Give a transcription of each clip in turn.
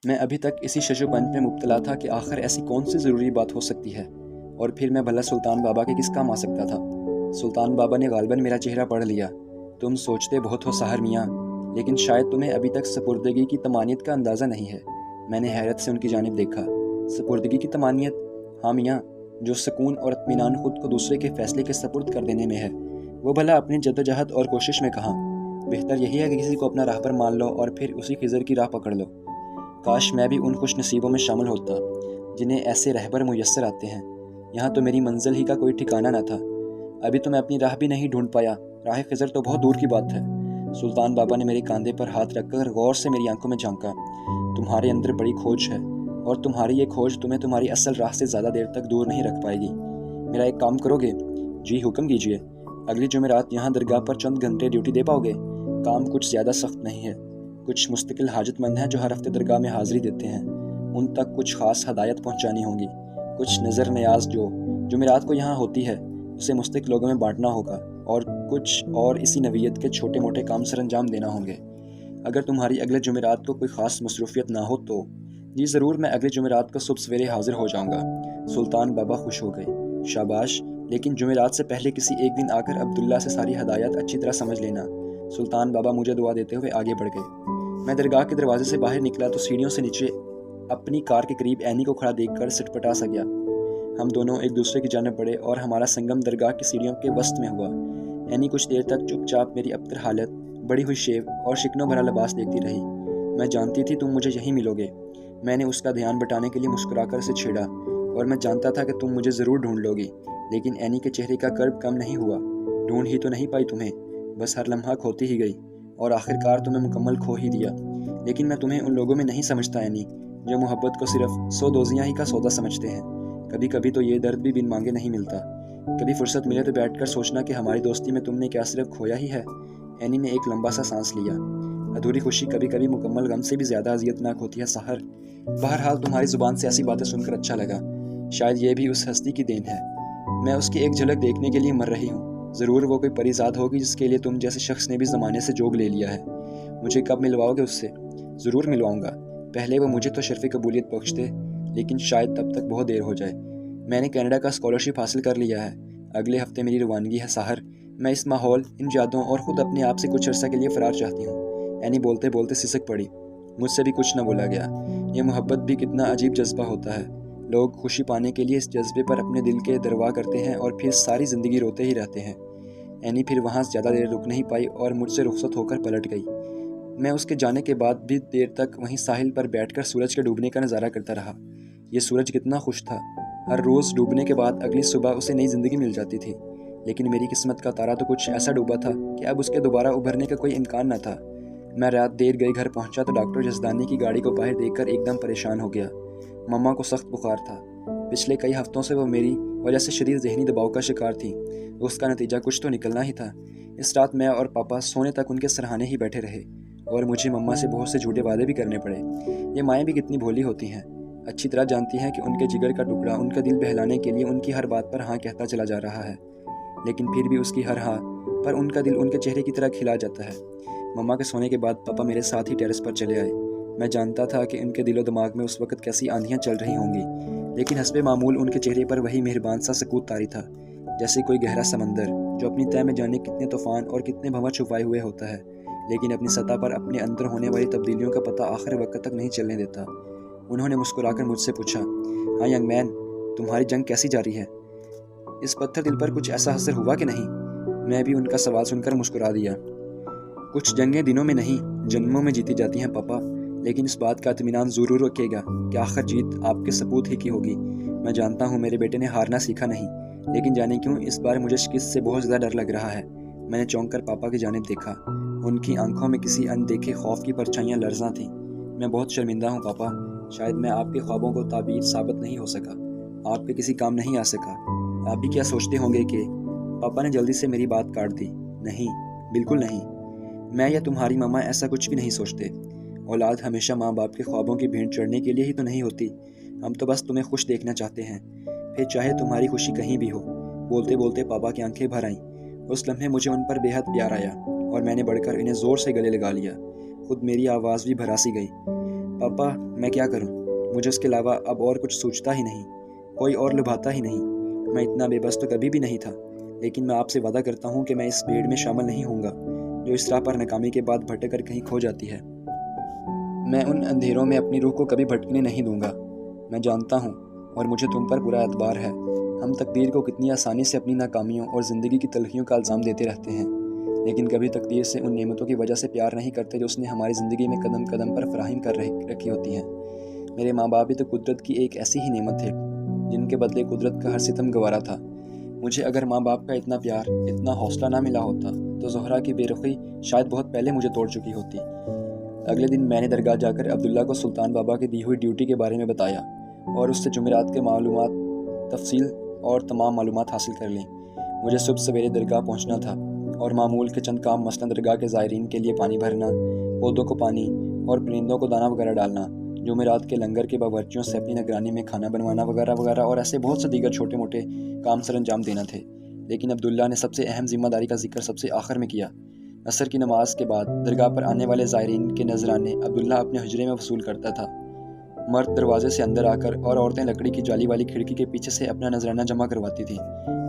میں ابھی تک اسی ششوپنج میں مبتلا تھا کہ آخر ایسی کون سی ضروری بات ہو سکتی ہے، اور پھر میں بھلا سلطان بابا کے کس کام آ سکتا تھا۔ سلطان بابا نے غالباً میرا چہرہ پڑھ لیا۔ تم سوچتے بہت ہو سحر میاں، لیکن شاید تمہیں ابھی تک سپردگی کی تمانیت کا اندازہ نہیں ہے۔ میں نے حیرت سے ان کی جانب دیکھا۔ سپردگی کی تمانیت؟ ہاں میاں، جو سکون اور اطمینان خود کو دوسرے کے فیصلے کے سپرد کر دینے میں ہے۔ وہ بھلا اپنی جدوجہد اور کوشش میں کہاں؟ بہتر یہی ہے کہ کسی کو اپنا راہبر مان لو اور پھر اسی خضر کی راہ پکڑ لو۔ کاش میں بھی ان خوش نصیبوں میں شامل ہوتا جنہیں ایسے رہبر میسر آتے ہیں۔ یہاں تو میری منزل ہی کا کوئی ٹھکانہ نہ تھا۔ ابھی تو میں اپنی راہ بھی نہیں ڈھونڈ پایا، راہ خضر تو بہت دور کی بات ہے۔ سلطان بابا نے میرے کاندھے پر ہاتھ رکھ کر غور سے میری آنکھوں میں جھانکا۔ تمہارے اندر بڑی کھوج ہے، اور تمہاری یہ کھوج تمہیں تمہاری اصل راہ سے زیادہ دیر تک دور نہیں رکھ پائے گی۔ میرا ایک کام کرو گے؟ جی حکم کیجیے۔ اگلی جمعرات یہاں درگاہ پر چند گھنٹے ڈیوٹی دے پاؤ گے؟ کام کچھ زیادہ سخت نہیں ہے۔ کچھ مستقل حاجت مند ہیں جو ہر ہفتے درگاہ میں حاضری دیتے ہیں، ان تک کچھ خاص ہدایت پہنچانی ہوگی۔ کچھ نظر نیاز جو جمعرات کو یہاں ہوتی ہے اسے مستقل لوگوں میں بانٹنا ہوگا، اور کچھ اور اسی نوعیت کے چھوٹے موٹے کام سر انجام دینا ہوں گے۔ اگر تمہاری اگلے جمعرات کو کوئی خاص مصروفیت نہ ہو تو؟ جی ضرور، میں اگلے جمعرات کو صبح سویرے حاضر ہو جاؤں گا۔ سلطان بابا خوش ہو گئے۔ شاباش، لیکن جمعرات سے پہلے کسی ایک دن آ کر عبداللہ سے ساری ہدایات اچھی طرح سمجھ لینا۔ سلطان بابا مجھے دعا دیتے ہوئے آگے بڑھ گئے۔ میں درگاہ کے دروازے سے باہر نکلا تو سیڑھیوں سے نیچے اپنی کار کے قریب اینی کو کھڑا دیکھ کر سٹپٹا سا گیا۔ ہم دونوں ایک دوسرے کی جانب بڑھے اور ہمارا سنگم درگاہ کی سیڑھیوں کے وسط میں ہوا۔ اینی کچھ دیر تک چپ چاپ میری ابتر حالت، بڑی ہوئی شیو اور شکنوں بھرا لباس دیکھتی رہی۔ میں جانتی تھی تم مجھے یہیں ملو گے۔ میں نے اس کا دھیان بٹانے کے لیے مسکرا کر اسے چھیڑا، اور میں جانتا تھا کہ تم مجھے ضرور ڈھونڈ لو گی، لیکن اینی کے چہرے کا کرب کم نہیں ہوا۔ ڈھونڈ ہی تو نہیں پائی تمہیں، بس ہر لمحہ کھوتی ہی گئی، اور آخر کار تمہیں مکمل کھو ہی دیا۔ لیکن میں تمہیں ان لوگوں میں نہیں سمجھتا اینی، جو محبت کو صرف 100 دوزیاں ہی کا سودا سمجھتے ہیں۔ کبھی کبھی تو یہ درد بھی بن مانگے نہیں ملتا۔ کبھی فرصت ملے تو بیٹھ کر سوچنا کہ ہماری دوستی میں تم نے کیا صرف کھویا ہی ہے۔ اینی نے ایک لمبا سا سانس لیا۔ ادھوری خوشی کبھی کبھی مکمل غم سے بھی زیادہ اذیت ناک ہوتی ہے سحر۔ بہرحال تمہاری زبان سے ایسی باتیں سن کر اچھا لگا۔ شاید یہ بھی اس ہستی کی دین ہے۔ میں اس کی ایک جھلک دیکھنے کے لیے مر رہی ہوں۔ ضرور وہ کوئی پری ذات ہوگی جس کے لیے تم جیسے شخص نے بھی زمانے سے جوگ لے لیا ہے۔ مجھے کب ملواؤ گے اس سے؟ ضرور ملواؤں گا۔ پہلے وہ مجھے تو شرف قبولیت بخش دے، لیکن شاید تب تک بہت دیر ہو جائے۔ میں نے کینیڈا کا اسکالرشپ حاصل کر لیا ہے۔ اگلے ہفتے میری روانگی ہے سحر۔ میں اس ماحول، ان یادوں اور خود اپنے آپ سے کچھ عرصہ کے لیے فرار چاہتی ہوں۔ اینی بولتے بولتے سسک پڑی۔ مجھ سے بھی کچھ نہ بولا گیا۔ یہ محبت بھی کتنا عجیب جذبہ ہوتا ہے۔ لوگ خوشی پانے کے لیے اس جذبے پر اپنے دل کے دروا کرتے ہیں اور پھر ساری زندگی روتے ہی رہتے ہیں۔ اینی پھر وہاں زیادہ دیر رک نہیں پائی اور مجھ سے رخصت ہو کر پلٹ گئی۔ میں اس کے جانے کے بعد بھی دیر تک وہیں ساحل پر بیٹھ کر سورج کے ڈوبنے کا نظارہ کرتا رہا۔ یہ سورج کتنا خوش تھا۔ ہر روز ڈوبنے کے بعد اگلی صبح اسے نئی زندگی مل جاتی تھی، لیکن میری قسمت کا تارا تو کچھ ایسا ڈوبا تھا کہ اب اس کے دوبارہ ابھرنے کا کوئی امکان نہ تھا۔ میں رات دیر گئی گھر پہنچا تو ڈاکٹر جزدانی کی گاڑی کو باہر دیکھ کر ایک دم پریشان ہو گیا۔ مما کو سخت بخار تھا۔ پچھلے کئی ہفتوں سے وہ میری وجہ سے شدید ذہنی دباؤ کا شکار تھی۔ اس کا نتیجہ کچھ تو نکلنا ہی تھا۔ اس رات میں اور پاپا سونے تک ان کے سرہانے ہی بیٹھے رہے، اور مجھے مما سے بہت سے جھوٹے وعدے بھی کرنے پڑے۔ یہ مائیں بھی کتنی بھولی ہوتی ہیں، اچھی طرح جانتی ہیں کہ ان کے جگر کا ٹکڑا ان کا دل بہلانے کے لیے ان کی ہر بات پر ہاں کہتا چلا جا رہا ہے، لیکن پھر بھی اس کی ہر ہاں پر ان کا دل ان کے چہرے کی طرح کھلا جاتا ہے۔ مما کے سونے کے بعد پاپا میرے ساتھ ہی ٹیرس پر چلے آئے۔ میں جانتا تھا کہ ان کے دل و دماغ میں اس وقت کیسی آندھیاں چل رہی ہوں گی، لیکن حسب معمول ان کے چہرے پر وہی مہربان سا سکوت طاری تھا، جیسے کوئی گہرا سمندر جو اپنی تہہ میں جانے کتنے طوفان اور کتنے بھنور چھپائے ہوئے ہوتا ہے، لیکن اپنی سطح پر اپنے اندر ہونے والی تبدیلیوں کا پتہ آخر وقت تک نہیں چلنے دیتا۔ انہوں نے مسکرا کر مجھ سے پوچھا، ہاں ینگ مین، تمہاری جنگ کیسی جاری ہے؟ اس پتھر دل پر کچھ ایسا اثر ہوا کہ نہیں؟ میں بھی ان کا سوال سن کر مسکرا دیا۔ کچھ جنگیں دنوں میں نہیں جنموں میں جیتی جاتی ہیں پاپا، لیکن اس بات کا اطمینان ضرور رکھیے گا کہ آخر جیت آپ کے سپوت ہی کی ہوگی۔ میں جانتا ہوں میرے بیٹے نے ہارنا سیکھا نہیں، لیکن جانے کیوں اس بار مجھے شکست سے بہت زیادہ ڈر لگ رہا ہے۔ میں نے چونک کر پاپا کی جانب دیکھا۔ ان کی آنکھوں میں کسی اندیکھے خوف کی پرچھائیاں لرزاں تھیں۔ میں بہت شرمندہ ہوں پاپا، شاید میں آپ کے خوابوں کو تعبیر ثابت نہیں ہو سکا، آپ کے کسی کام نہیں آ سکا۔ آپ بھی کیا سوچتے ہوں گے کہ… پاپا نے جلدی سے میری بات کاٹ دی۔ نہیں، بالکل نہیں، میں یا تمہاری ماما ایسا کچھ بھی نہیں سوچتے۔ اولاد ہمیشہ ماں باپ کے خوابوں کی بھینٹ چڑھنے کے لیے ہی تو نہیں ہوتی۔ ہم تو بس تمہیں خوش دیکھنا چاہتے ہیں، پھر چاہے تمہاری خوشی کہیں بھی ہو۔ بولتے بولتے پاپا کی آنکھیں بھر آئیں۔ اس لمحے مجھے ان پر بے حد پیار آیا، اور میں نے بڑھ کر انہیں زور سے گلے لگا لیا۔ خود میری آواز بھی بھرا سی گئی۔ پاپا میں کیا کروں؟ مجھے اس کے علاوہ اب اور کچھ سوچتا ہی نہیں، کوئی اور لبھاتا ہی نہیں۔ میں اتنا بے بس تو کبھی بھی نہیں تھا، لیکن میں آپ سے وعدہ کرتا ہوں کہ میں اس بھیڑ میں شامل نہیں ہوں گا جو اس راہ پر ناکامی کے بعد بھٹک کر کہیں کھو جاتی ہے۔ میں ان اندھیروں میں اپنی روح کو کبھی بھٹکنے نہیں دوں گا۔ میں جانتا ہوں اور مجھے تم پر پورا اعتبار ہے۔ ہم تقدیر کو کتنی آسانی سے اپنی ناکامیوں اور زندگی کی تلخیوں کا الزام دیتے رہتے ہیں، لیکن کبھی تقدیر سے ان نعمتوں کی وجہ سے پیار نہیں کرتے جو اس نے ہماری زندگی میں قدم قدم پر فراہم کر رکھی ہوتی ہیں۔ میرے ماں باپ بھی تو قدرت کی ایک ایسی ہی نعمت تھے جن کے بدلے قدرت کا ہر ستم گوارا تھا۔ مجھے اگر ماں باپ کا اتنا پیار، اتنا حوصلہ نہ ملا ہوتا تو زہرا کی بے رخی شاید بہت پہلے مجھے توڑ چکی ہوتی۔ اگلے دن میں نے درگاہ جا کر عبداللہ کو سلطان بابا کی دی ہوئی ڈیوٹی کے بارے میں بتایا اور اس سے جمعرات کے معلومات تفصیل اور تمام معلومات حاصل کر لیں۔ مجھے صبح سویرے درگاہ پہنچنا تھا اور معمول کے چند کام مثلاً درگاہ کے زائرین کے لیے پانی بھرنا، پودوں کو پانی اور پرندوں کو دانہ وغیرہ ڈالنا، جمعرات کے لنگر کے باورچیوں سے اپنی نگرانی میں کھانا بنوانا وغیرہ وغیرہ، اور ایسے بہت سے دیگر چھوٹے موٹے کام سر انجام دینا تھے۔ لیکن عبداللہ نے سب سے اہم ذمہ داری کا ذکر سب سے آخر میں کیا۔ عصر کی نماز کے بعد درگاہ پر آنے والے زائرین کے نذرانے عبداللہ اپنے حجرے میں وصول کرتا تھا۔ مرد دروازے سے اندر آ کر اور عورتیں لکڑی کی جالی والی کھڑکی کے پیچھے سے اپنا نذرانہ جمع کرواتی تھیں،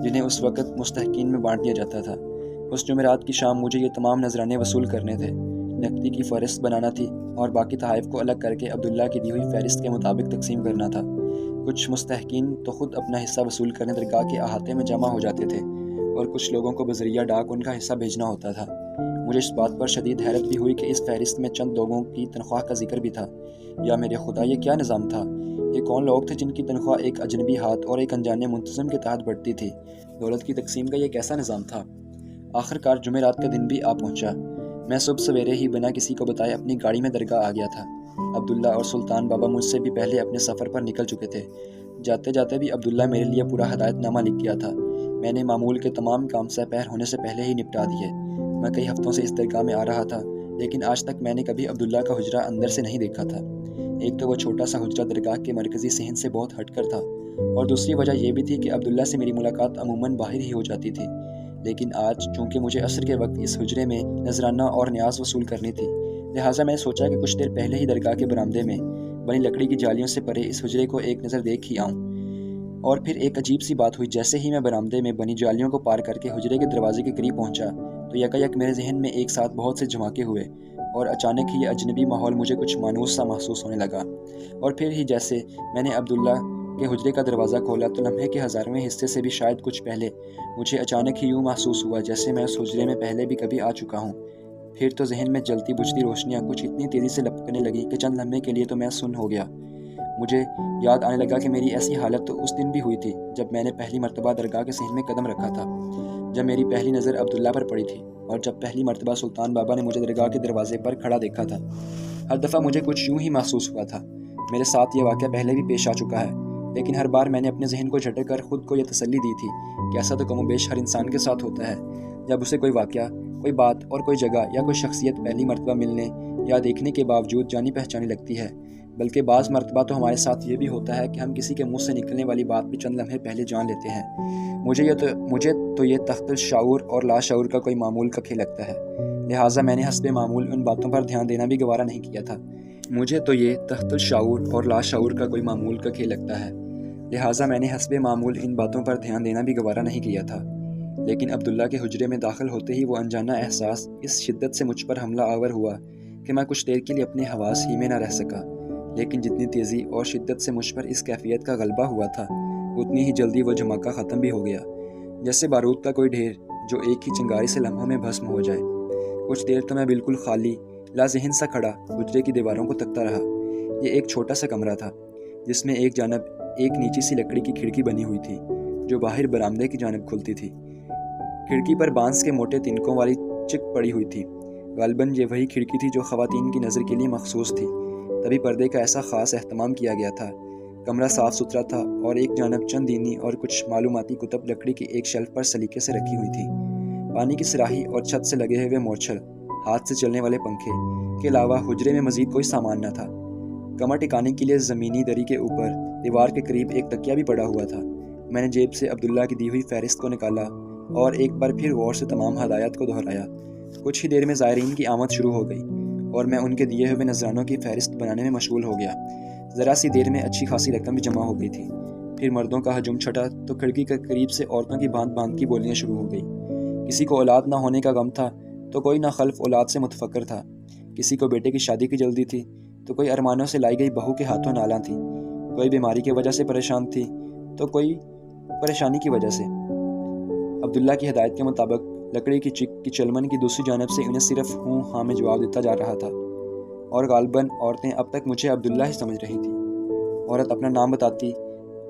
جنہیں اس وقت مستحقین میں بانٹ دیا جاتا تھا۔ اس جمعرات کی شام مجھے یہ تمام نذرانے وصول کرنے تھے، نقدی کی فہرست بنانا تھی اور باقی تحائف کو الگ کر کے عبداللہ کی دی ہوئی فہرست کے مطابق تقسیم کرنا تھا۔ کچھ مستحقین تو خود اپنا حصہ وصول کرنے درگاہ کے احاطے میں جمع ہو جاتے تھے اور کچھ لوگوں کو بذریعہ ڈاک ان کا حصہ بھیجنا ہوتا تھا۔ مجھے اس بات پر شدید حیرت بھی ہوئی کہ اس فہرست میں چند لوگوں کی تنخواہ کا ذکر بھی تھا۔ یا میرے خدا، یہ کیا نظام تھا؟ یہ کون لوگ تھے جن کی تنخواہ ایک اجنبی ہاتھ اور ایک انجانے منتظم کے تحت بڑھتی تھی؟ دولت کی تقسیم کا یہ کیسا نظام تھا؟ آخر کار جمعرات کا دن بھی آ پہنچا۔ میں صبح سویرے ہی بنا کسی کو بتائے اپنی گاڑی میں درگاہ آ گیا تھا۔ عبداللہ اور سلطان بابا مجھ سے بھی پہلے اپنے سفر پر نکل چکے تھے۔ جاتے جاتے بھی عبداللہ میرے لیے پورا ہدایت نامہ لکھ گیا تھا۔ میں نے معمول کے تمام کام سہ پہر ہونے سے پہلے ہی نپٹا دیے۔ میں کئی ہفتوں سے اس درگاہ میں آ رہا تھا، لیکن آج تک میں نے کبھی عبداللہ کا حجرہ اندر سے نہیں دیکھا تھا۔ ایک تو وہ چھوٹا سا حجرہ درگاہ کے مرکزی صحن سے بہت ہٹ کر تھا، اور دوسری وجہ یہ بھی تھی کہ عبداللہ سے میری ملاقات عموماً باہر ہی ہو جاتی تھی۔ لیکن آج چونکہ مجھے عصر کے وقت اس حجرے میں نذرانہ اور نیاز وصول کرنی تھی، لہٰذا میں نے سوچا کہ کچھ دیر پہلے ہی درگاہ کے برآمدے میں بنی لکڑی کی جالیوں سے پرے اس حجرے کو ایک نظر دیکھ ہی آؤں۔ اور پھر ایک عجیب سی بات ہوئی، جیسے ہی میں برآمدے میں بنی جالیوں کو پار کر کے حجرے کے دروازے کے قریب پہنچا تو یکایک میرے ذہن میں ایک ساتھ بہت سے جھماکے ہوئے اور اچانک ہی یہ اجنبی ماحول مجھے کچھ مانوس سا محسوس ہونے لگا۔ اور پھر ہی جیسے میں نے عبداللہ کے حجرے کا دروازہ کھولا تو لمحے کے ہزارویں حصے سے بھی شاید کچھ پہلے مجھے اچانک ہی یوں محسوس ہوا جیسے میں اس حجرے میں پہلے بھی کبھی آ چکا ہوں۔ پھر تو ذہن میں جلتی بجھتی روشنیاں کچھ اتنی تیزی سے لپکنے لگیں کہ چند لمحے کے لیے تو میں سن ہو گیا۔ مجھے یاد آنے لگا کہ میری ایسی حالت تو اس دن بھی ہوئی تھی جب میں نے پہلی مرتبہ درگاہ کے صحن میں قدم رکھا تھا، جب میری پہلی نظر عبداللہ پر پڑی تھی اور جب پہلی مرتبہ سلطان بابا نے مجھے درگاہ کے دروازے پر کھڑا دیکھا تھا۔ ہر دفعہ مجھے کچھ یوں ہی محسوس ہوا تھا۔ میرے ساتھ یہ واقعہ پہلے بھی پیش آ چکا ہے، لیکن ہر بار میں نے اپنے ذہن کو جھٹک کر خود کو یہ تسلی دی تھی کہ ایسا تو کم و بیش ہر انسان کے ساتھ ہوتا ہے جب اسے کوئی واقعہ، کوئی بات اور کوئی جگہ یا کوئی شخصیت پہلی مرتبہ ملنے یا دیکھنے کے باوجود جانی پہچانی لگتی ہے۔ بلکہ بعض مرتبہ تو ہمارے ساتھ یہ بھی ہوتا ہے کہ ہم کسی کے منہ سے نکلنے والی بات بھی چند لمحے پہلے جان لیتے ہیں۔ مجھے تو یہ تحت الشعور اور لاشعور کا کوئی معمول کا کھیل لگتا ہے، لہٰذا میں نے حسب معمول ان باتوں پر دھیان دینا بھی گوارا نہیں کیا تھا۔ مجھے تو یہ تحت الشعور اور لاشعور کا کوئی معمول کا کھیل لگتا ہے، لہٰذا میں نے حسب معمول ان باتوں پر دھیان دینا بھی گوارا نہیں کیا تھا۔ لیکن عبداللہ کے حجرے میں داخل ہوتے ہی وہ انجانہ احساس اس شدت سے مجھ پر حملہ آور ہوا کہ میں کچھ دیر کے لیے اپنے حواس ہی میں نہ رہ سکا۔ لیکن جتنی تیزی اور شدت سے مجھ پر اس کیفیت کا غلبہ ہوا تھا، اتنی ہی جلدی وہ جھماکہ ختم بھی ہو گیا، جیسے بارود کا کوئی ڈھیر جو ایک ہی چنگاری سے لمحوں میں بھسم ہو جائے۔ کچھ دیر تو میں بالکل خالی لا ذہن سا کھڑا حجرے کی دیواروں کو تکتا رہا۔ یہ ایک چھوٹا سا کمرہ تھا جس میں ایک جانب ایک نیچی سی لکڑی کی کھڑکی بنی ہوئی تھی جو باہر برآمدے کی جانب کھلتی تھی۔ کھڑکی پر بانس کے موٹے تنکوں والی چک پڑی ہوئی تھی۔ غالباً یہ وہی کھڑکی تھی جو خواتین کی نظر کے لیے مخصوص تھی، تبھی پردے کا ایسا خاص اہتمام کیا گیا تھا۔ کمرہ صاف ستھرا تھا اور ایک جانب چند دینی اور کچھ معلوماتی کتب لکڑی کی ایک شیلف پر سلیقے سے رکھی ہوئی تھی۔ پانی کی صراحی اور چھت سے لگے ہوئے مورچل، ہاتھ سے چلنے والے پنکھے کے علاوہ حجرے میں مزید کوئی سامان نہ تھا۔ کمر ٹکانے کے لیے زمینی دری کے اوپر دیوار کے قریب ایک تکیہ بھی پڑا ہوا تھا۔ میں نے جیب سے عبداللہ کی دی ہوئی فہرست کو نکالا اور ایک بار پھر غور سے تمام ہدایات کو دہرایا۔ کچھ ہی دیر میں زائرین کی آمد شروع ہو گئی اور میں ان کے دیے ہوئے نذرانوں کی فہرست بنانے میں مشغول ہو گیا۔ ذرا سی دیر میں اچھی خاصی رقم بھی جمع ہو گئی تھی۔ پھر مردوں کا ہجوم چھٹا تو کھڑکی کے قریب سے عورتوں کی باندھ باندھ کی بولیاں شروع ہو گئی۔ کسی کو اولاد نہ ہونے کا غم تھا تو کوئی نہ خلف اولاد سے متفکر تھا، کسی کو بیٹے کی شادی کی جلدی تھی تو کوئی ارمانوں سے لائی گئی بہو کے ہاتھوں نالاں تھی، کوئی بیماری کی وجہ سے پریشان تھی تو کوئی پریشانی کی وجہ سے۔ عبداللہ کی ہدایت کے مطابق لکڑی کی چک کی چلمن کی دوسری جانب سے انہیں صرف ہوں ہاں میں جواب دیتا جا رہا تھا، اور غالباً عورتیں اب تک مجھے عبداللہ ہی سمجھ رہی تھیں۔ عورت اپنا نام بتاتی،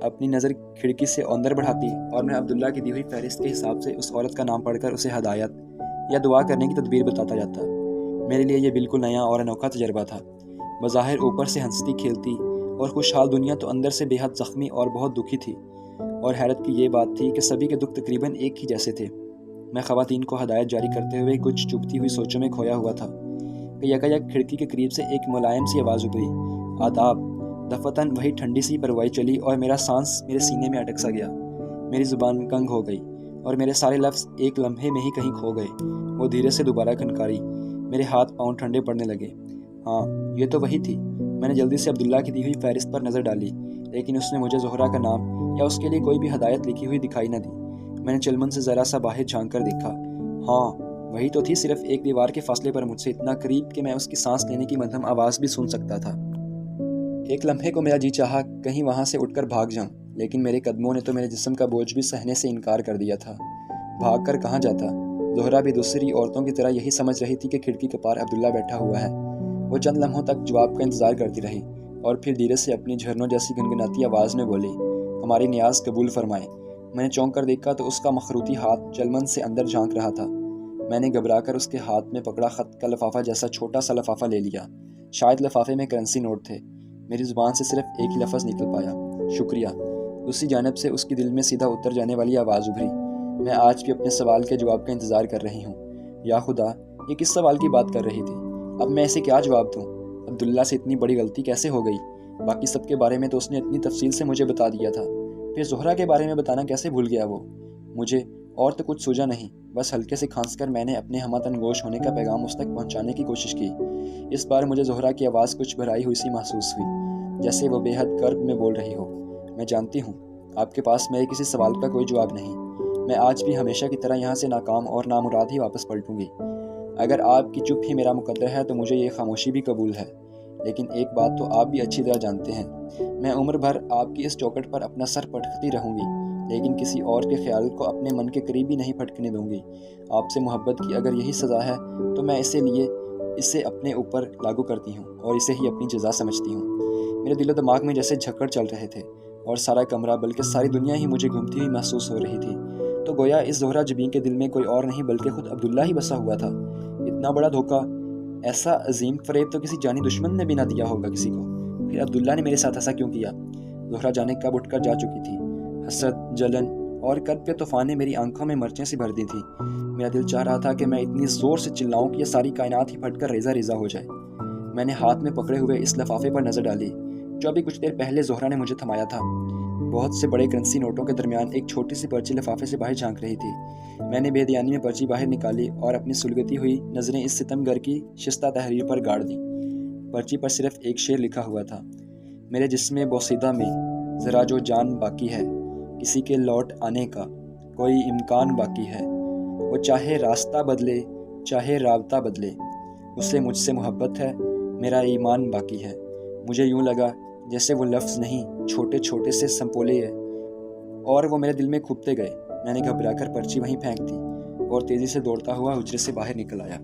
اپنی نظر کھڑکی سے اندر بڑھاتی اور میں عبداللہ کی دی ہوئی فہرست کے حساب سے اس عورت کا نام پڑھ کر اسے ہدایت یا دعا کرنے کی تدبیر بتاتا جاتا۔ میرے لیے یہ بالکل نیا اور انوکھا تجربہ تھا۔ بظاہر اوپر سے ہنستی کھیلتی اور خوشحال دنیا تو اندر سے بے حد زخمی اور بہت دکھی تھی، اور حیرت کی یہ بات تھی کہ سبھی کے دکھ تقریباً ایک ہی جیسے تھے۔ میں خواتین کو ہدایت جاری کرتے ہوئے کچھ چبھتی ہوئی سوچوں میں کھویا ہوا تھا کہ یکایک کھڑکی کے قریب سے ایک ملائم سی آواز ابھری، آداب۔ دفتن وہی ٹھنڈی سی پروائی چلی اور میرا سانس میرے سینے میں اٹک سا گیا، میری زبان کنگ ہو گئی اور میرے سارے لفظ ایک لمحے میں ہی کہیں کھو گئے۔ وہ دھیرے سے دوبارہ کھنکاری، میرے ہاتھ پاؤں ٹھنڈے پڑنے لگے۔ ہاں، یہ تو وہی تھی۔ میں نے جلدی سے عبداللہ کی دی ہوئی فہرست پر نظر ڈالی، لیکن اس نے مجھے زہرہ کا نام یا اس کے لیے کوئی بھی ہدایت لکھی ہوئی دکھائی نہ دی۔ میں نے چلمن سے ذرا سا باہر جھانک کر دیکھا۔ ہاں، وہی تو تھی، صرف ایک دیوار کے فاصلے پر مجھ سے اتنا قریب کہ میں اس کی سانس لینے کی مدھم آواز بھی سن سکتا تھا۔ ایک لمحے کو میرا جی چاہا کہیں وہاں سے اٹھ کر بھاگ جاؤں، لیکن میرے قدموں نے تو میرے جسم کا بوجھ بھی سہنے سے انکار کر دیا تھا۔ بھاگ کر کہاں جاتا؟ زہرہ بھی دوسری عورتوں کی طرح یہی سمجھ رہی تھی کہ کھڑکی کے پار عبداللہ بیٹھا ہوا ہے۔ وہ چند لمحوں تک جواب کا انتظار کرتی رہی اور پھر دھیرے سے اپنی جھرنوں جیسی گنگناتی آواز میں بولی، ہماری نیاز قبول فرمائیں۔ میں نے چونک کر دیکھا تو اس کا مخروطی ہاتھ چلمن سے اندر جھانک رہا تھا۔ میں نے گھبرا کر اس کے ہاتھ میں پکڑا خط کا لفافہ جیسا چھوٹا سا لفافہ لے لیا۔ شاید لفافے میں کرنسی نوٹ تھے۔ میری زبان سے صرف ایک ہی لفظ نکل پایا، شکریہ۔ دوسری جانب سے اس کی دل میں سیدھا اتر جانے والی آواز ابھری، میں آج بھی اپنے سوال کے جواب کا انتظار کر رہی ہوں۔ یا خدا، یہ کس سوال کی بات کر رہی تھی؟ اب میں اسے کیا جواب دوں؟ عبداللہ سے اتنی بڑی غلطی کیسے ہو گئی؟ باقی سب کے بارے میں تو اس نے اتنی تفصیل سے مجھے بتا دیا تھا، پھر زہرہ کے بارے میں بتانا کیسے بھول گیا وہ؟ مجھے اور تو کچھ سوجا نہیں، بس ہلکے سے کھانس کر میں نے اپنے ہمہ گوش ہونے کا پیغام اس تک پہنچانے کی کوشش کی۔ اس بار مجھے زہرہ کی آواز کچھ بھرائی ہوئی سی محسوس ہوئی، جیسے وہ بے حد کرب میں بول رہی ہو، میں جانتی ہوں آپ کے پاس میرے کسی سوال کا کوئی جواب نہیں۔ میں آج بھی ہمیشہ کی طرح یہاں سے ناکام اور نامراد ہی واپس پلٹوں گی۔ اگر آپ کی چپ ہی میرا مقدر ہے تو مجھے یہ خاموشی بھی قبول ہے، لیکن ایک بات تو آپ بھی اچھی طرح جانتے ہیں، میں عمر بھر آپ کی اس چوکٹ پر اپنا سر پٹکتی رہوں گی، لیکن کسی اور کے خیال کو اپنے من کے قریب بھی نہیں پھٹکنے دوں گی۔ آپ سے محبت کی اگر یہی سزا ہے تو میں اسے اپنے اوپر لاگو کرتی ہوں اور اسے ہی اپنی جزا سمجھتی ہوں۔ میرے دل و دماغ میں جیسے جھکڑ چل رہے تھے اور سارا کمرہ بلکہ ساری دنیا ہی مجھے گھومتی ہوئی محسوس ہو رہی تھی، تو گویا اس زہرہ جبیں کے دل میں کوئی اور نہیں بلکہ خود عبداللہ ہی بسا ہوا تھا۔ اتنا بڑا دھوکہ، ایسا عظیم فریب تو کسی جانی دشمن نے بھی نہ دیا ہوگا کسی کو۔ پھر عبداللہ نے میرے ساتھ ایسا کیوں کیا؟ زہرہ جانے کب اٹھ کر جا چکی تھی۔ حسد، جلن اور قد کے طوفانیں میری آنکھوں میں مرچیں سی بھر دی تھی۔ میرا دل چاہ رہا تھا کہ میں اتنی زور سے چلاؤں کہ یہ ساری کائنات ہی پھٹ کر ریزہ ریزہ ہو جائے۔ میں نے ہاتھ میں پکڑے ہوئے اس لفافے پر نظر ڈالی جو ابھی کچھ دیر پہلے زہرہ نے مجھے تھمایا تھا۔ بہت سے بڑے کرنسی نوٹوں کے درمیان ایک چھوٹی سی پرچی لفافے سے باہر جھانک رہی تھی۔ میں نے بے دھیانی میں پرچی باہر نکالی اور اپنی سلگتی ہوئی نظریں اس ستم گر کی شستہ تحریر پر گاڑ دیں۔ پرچی پر صرف ایک شعر لکھا ہوا تھا، میرے جسم بوسیدہ میں ذرا جو جان باقی ہے، کسی کے لوٹ آنے کا کوئی امکان باقی ہے، وہ چاہے راستہ بدلے چاہے رابطہ بدلے، اسے مجھ سے محبت ہے، میرا ایمان باقی ہے۔ مجھے یوں لگا جیسے وہ لفظ نہیں، چھوٹے چھوٹے سے سنپولے ہیں اور وہ میرے دل میں کھپتے گئے۔ میں نے گھبرا کر پرچی وہیں پھینک دی اور تیزی سے دوڑتا ہوا حجرے سے باہر نکل آیا۔